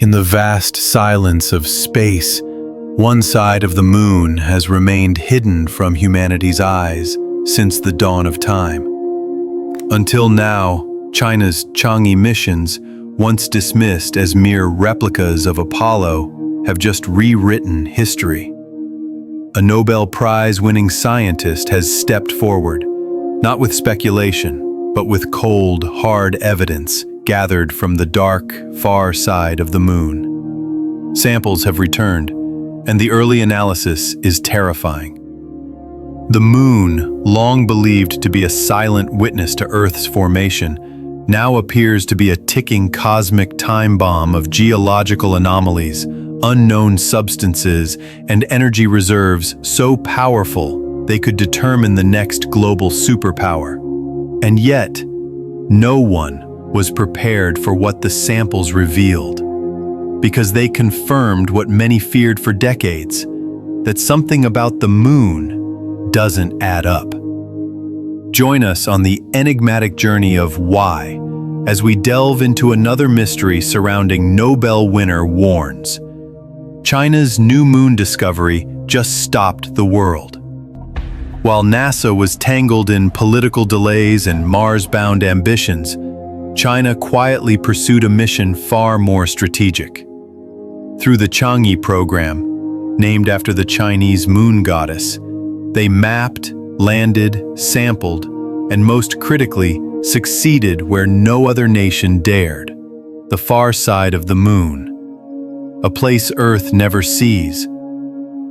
In the vast silence of space, one side of the moon has remained hidden from humanity's eyes since the dawn of time. Until now, China's Chang'e missions, once dismissed as mere replicas of Apollo, have just rewritten history. A Nobel Prize-winning scientist has stepped forward, not with speculation, but with cold, hard evidence gathered from the dark, far side of the moon. Samples have returned, and the early analysis is terrifying. The moon, long believed to be a silent witness to Earth's formation, now appears to be a ticking cosmic time bomb of geological anomalies, unknown substances, and energy reserves so powerful they could determine the next global superpower. And yet, no one was prepared for what the samples revealed, because they confirmed what many feared for decades, that something about the moon doesn't add up. Join us on the enigmatic journey of why, as we delve into another mystery surrounding Nobel winner WARNS. China's new moon discovery just stopped the world. While NASA was tangled in political delays and Mars-bound ambitions, China quietly pursued a mission far more strategic. Through the Chang'e program, named after the Chinese moon goddess, they mapped, landed, sampled, and most critically, succeeded where no other nation dared: the far side of the moon. A place Earth never sees,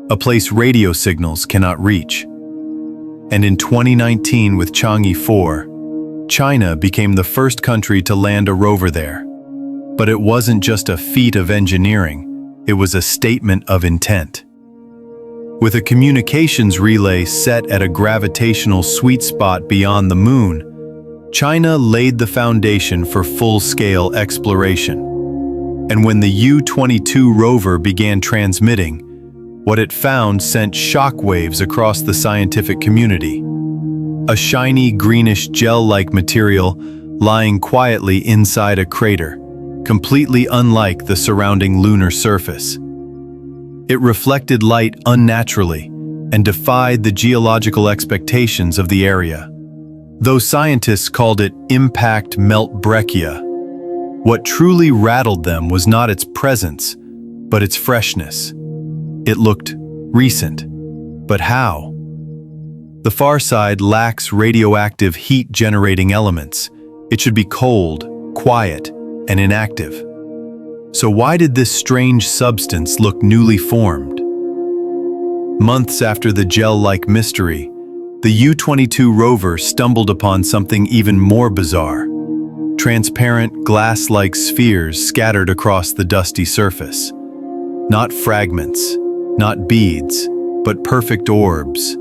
a place radio signals cannot reach. And in 2019, with Chang'e 4, China became the first country to land a rover there. But it wasn't just a feat of engineering, it was a statement of intent. With a communications relay set at a gravitational sweet spot beyond the moon, China laid the foundation for full-scale exploration. And when the U-22 rover began transmitting, what it found sent shockwaves across the scientific community. A shiny greenish gel-like material lying quietly inside a crater, completely unlike the surrounding lunar surface. It reflected light unnaturally and defied the geological expectations of the area. Though scientists called it impact melt breccia, what truly rattled them was not its presence, but its freshness. It looked recent. But how? The far side lacks radioactive heat-generating elements. It should be cold, quiet, and inactive. So why did this strange substance look newly formed? Months after the gel-like mystery, the U-22 rover stumbled upon something even more bizarre: transparent, glass-like spheres scattered across the dusty surface. Not fragments, not beads, but perfect orbs,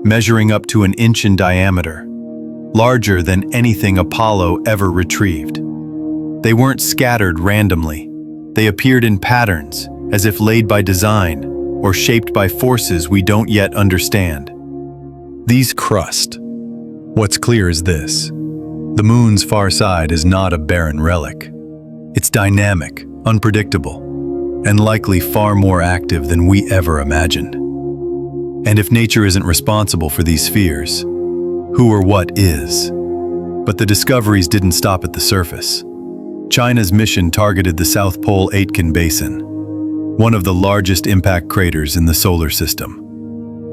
measuring up to 1 inch in diameter, larger than anything Apollo ever retrieved. They weren't scattered randomly. They appeared in patterns, as if laid by design, or shaped by forces we don't yet understand. These crust. What's clear is this: the moon's far side is not a barren relic. It's dynamic, unpredictable, and likely far more active than we ever imagined. And if nature isn't responsible for these spheres, who or what is? But the discoveries didn't stop at the surface. China's mission targeted the South Pole Aitken Basin, one of the largest impact craters in the solar system.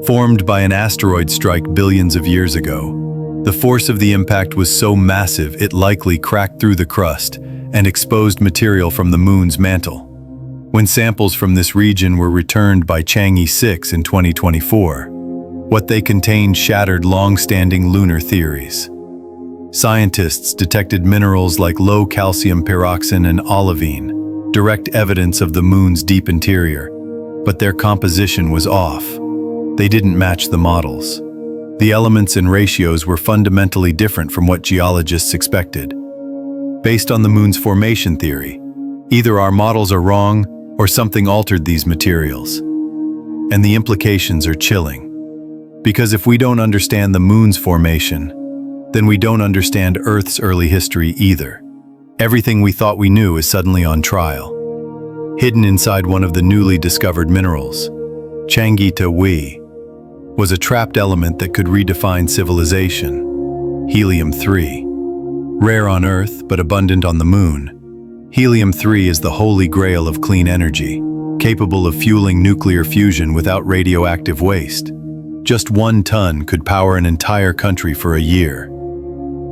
Formed by an asteroid strike billions of years ago, the force of the impact was so massive it likely cracked through the crust and exposed material from the moon's mantle. When samples from this region were returned by Chang'e 6 in 2024, what they contained shattered long-standing lunar theories. Scientists detected minerals like low calcium pyroxene and olivine, direct evidence of the moon's deep interior, but their composition was off. They didn't match the models. The elements and ratios were fundamentally different from what geologists expected. Based on the moon's formation theory, either our models are wrong or something altered these materials. And the implications are chilling. Because if we don't understand the moon's formation, then we don't understand Earth's early history either. Everything we thought we knew is suddenly on trial. hidden inside one of the newly discovered minerals. Chang'e was a trapped element that could redefine civilization. Helium-3. Rare on Earth, but abundant on the Moon, Helium-3 is the holy grail of clean energy, capable of fueling nuclear fusion without radioactive waste. Just 1 ton could power an entire country for a year.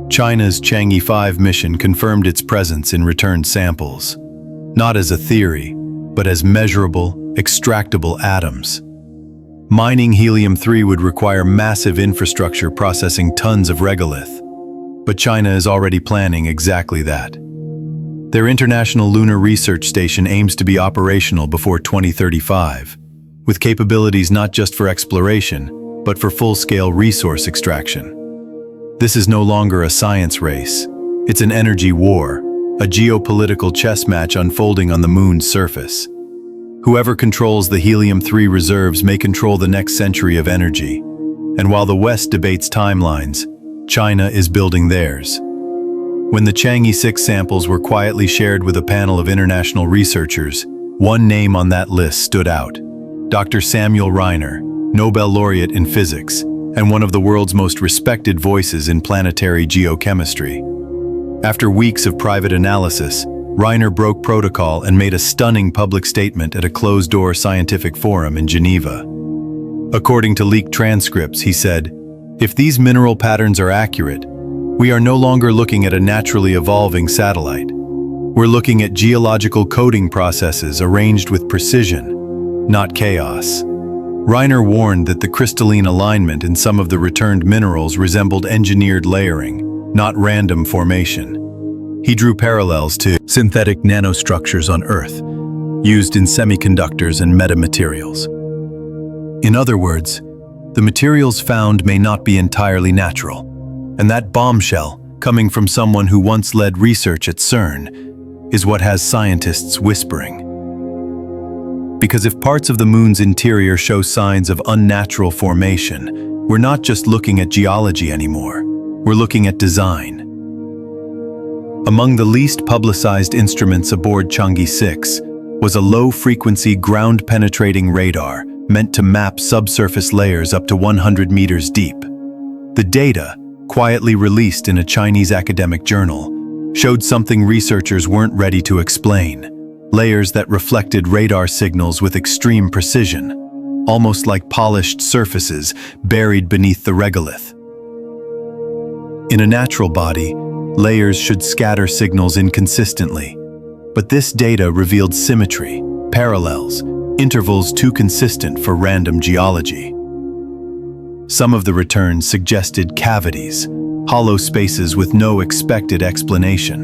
China's Chang'e 5 mission confirmed its presence in returned samples, not as a theory, but as measurable, extractable atoms. Mining helium-3 would require massive infrastructure processing tons of regolith, but China is already planning exactly that. Their International Lunar Research Station aims to be operational before 2035, with capabilities not just for exploration, but for full-scale resource extraction. This is no longer a science race. It's an energy war, a geopolitical chess match unfolding on the Moon's surface. Whoever controls the helium-3 reserves may control the next century of energy. And while the West debates timelines, China is building theirs. When the Chang'e 6 samples were quietly shared with a panel of international researchers, one name on that list stood out: Dr. Samuel Reiner, Nobel laureate in physics, and one of the world's most respected voices in planetary geochemistry. After weeks of private analysis, Reiner broke protocol and made a stunning public statement at a closed-door scientific forum in Geneva. According to leaked transcripts, he said, "If these mineral patterns are accurate, we are no longer looking at a naturally evolving satellite. We're looking at geological coding processes arranged with precision, not chaos." Reiner warned that the crystalline alignment in some of the returned minerals resembled engineered layering, not random formation. He drew parallels to synthetic nanostructures on Earth, used in semiconductors and metamaterials. In other words, the materials found may not be entirely natural, and that bombshell, coming from someone who once led research at CERN, is what has scientists whispering. Because if parts of the Moon's interior show signs of unnatural formation, we're not just looking at geology anymore, we're looking at design. Among the least publicized instruments aboard Chang'e 6 was a low-frequency ground-penetrating radar meant to map subsurface layers up to 100 meters deep. The data, quietly released in a Chinese academic journal, showed something researchers weren't ready to explain: layers that reflected radar signals with extreme precision, almost like polished surfaces buried beneath the regolith. In a natural body, layers should scatter signals inconsistently, but this data revealed symmetry, parallels, intervals too consistent for random geology. Some of the returns suggested cavities, hollow spaces with no expected explanation.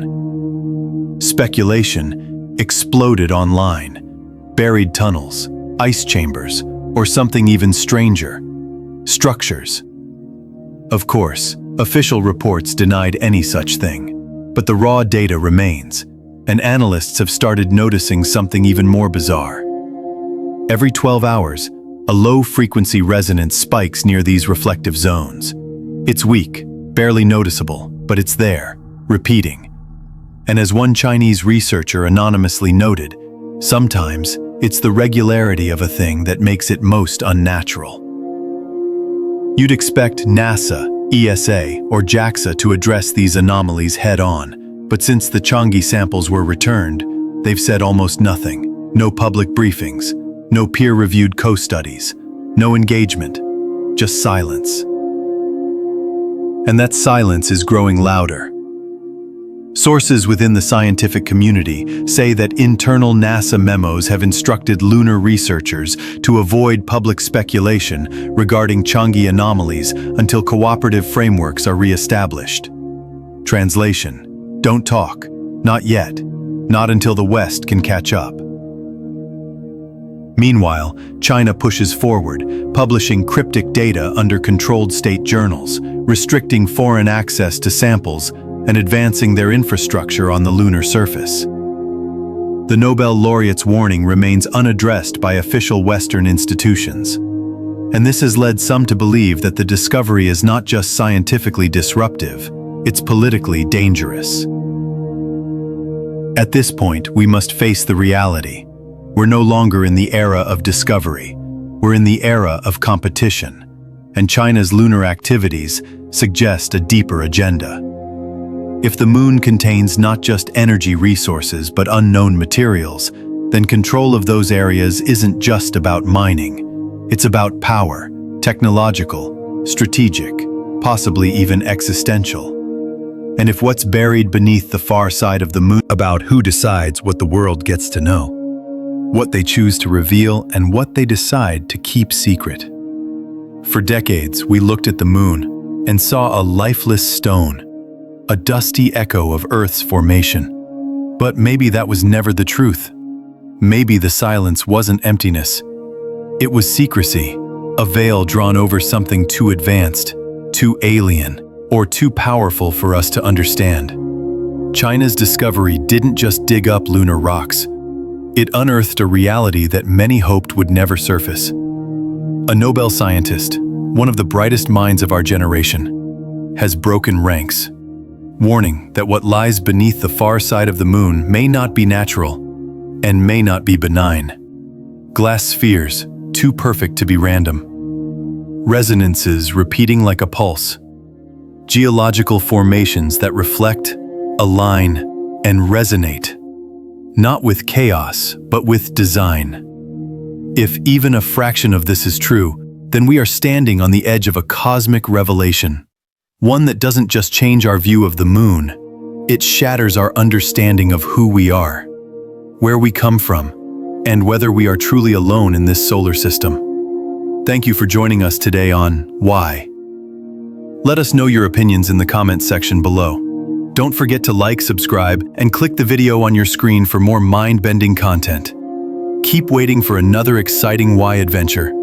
Speculation exploded online: buried tunnels, ice chambers, or something even stranger: structures. Of course, official reports denied any such thing, but the raw data remains, and analysts have started noticing something even more bizarre. Every 12 hours, a low-frequency resonance spikes near these reflective zones. It's weak, barely noticeable, but it's there, repeating. And as one Chinese researcher anonymously noted, sometimes it's the regularity of a thing that makes it most unnatural. You'd expect NASA, ESA, or JAXA to address these anomalies head-on, but since the Chang'e samples were returned, they've said almost nothing. No public briefings, no peer-reviewed co-studies, no engagement, just silence. And that silence is growing louder. Sources within the scientific community say that internal NASA memos have instructed lunar researchers to avoid public speculation regarding Chang'e anomalies until cooperative frameworks are re-established. Translation: don't talk, not yet, not until the West can catch up. Meanwhile, China pushes forward, publishing cryptic data under controlled state journals, restricting foreign access to samples, and advancing their infrastructure on the lunar surface. The Nobel laureate's warning remains unaddressed by official Western institutions. And this has led some to believe that the discovery is not just scientifically disruptive, it's politically dangerous. At this point, we must face the reality. We're no longer in the era of discovery. We're in the era of competition. And China's lunar activities suggest a deeper agenda. If the moon contains not just energy resources but unknown materials, then control of those areas isn't just about mining. It's about power, technological, strategic, possibly even existential. And if what's buried beneath the far side of the moon about who decides what the world gets to know, what they choose to reveal, and what they decide to keep secret. For decades, we looked at the moon and saw a lifeless stone, a dusty echo of Earth's formation. But maybe that was never the truth. Maybe the silence wasn't emptiness. It was secrecy, a veil drawn over something too advanced, too alien, or too powerful for us to understand. China's discovery didn't just dig up lunar rocks. It unearthed a reality that many hoped would never surface. A Nobel scientist, one of the brightest minds of our generation, has broken ranks, warning that what lies beneath the far side of the moon may not be natural and may not be benign. Glass spheres, too perfect to be random. Resonances repeating like a pulse. Geological formations that reflect, align, and resonate. Not with chaos, but with design. If even a fraction of this is true, then we are standing on the edge of a cosmic revelation. One that doesn't just change our view of the moon, it shatters our understanding of who we are, where we come from, and whether we are truly alone in this solar system. Thank you for joining us today on Why. Let us know your opinions in the comments section below. Don't forget to like, subscribe, and click the video on your screen for more mind-bending content. Keep waiting for another exciting Why adventure.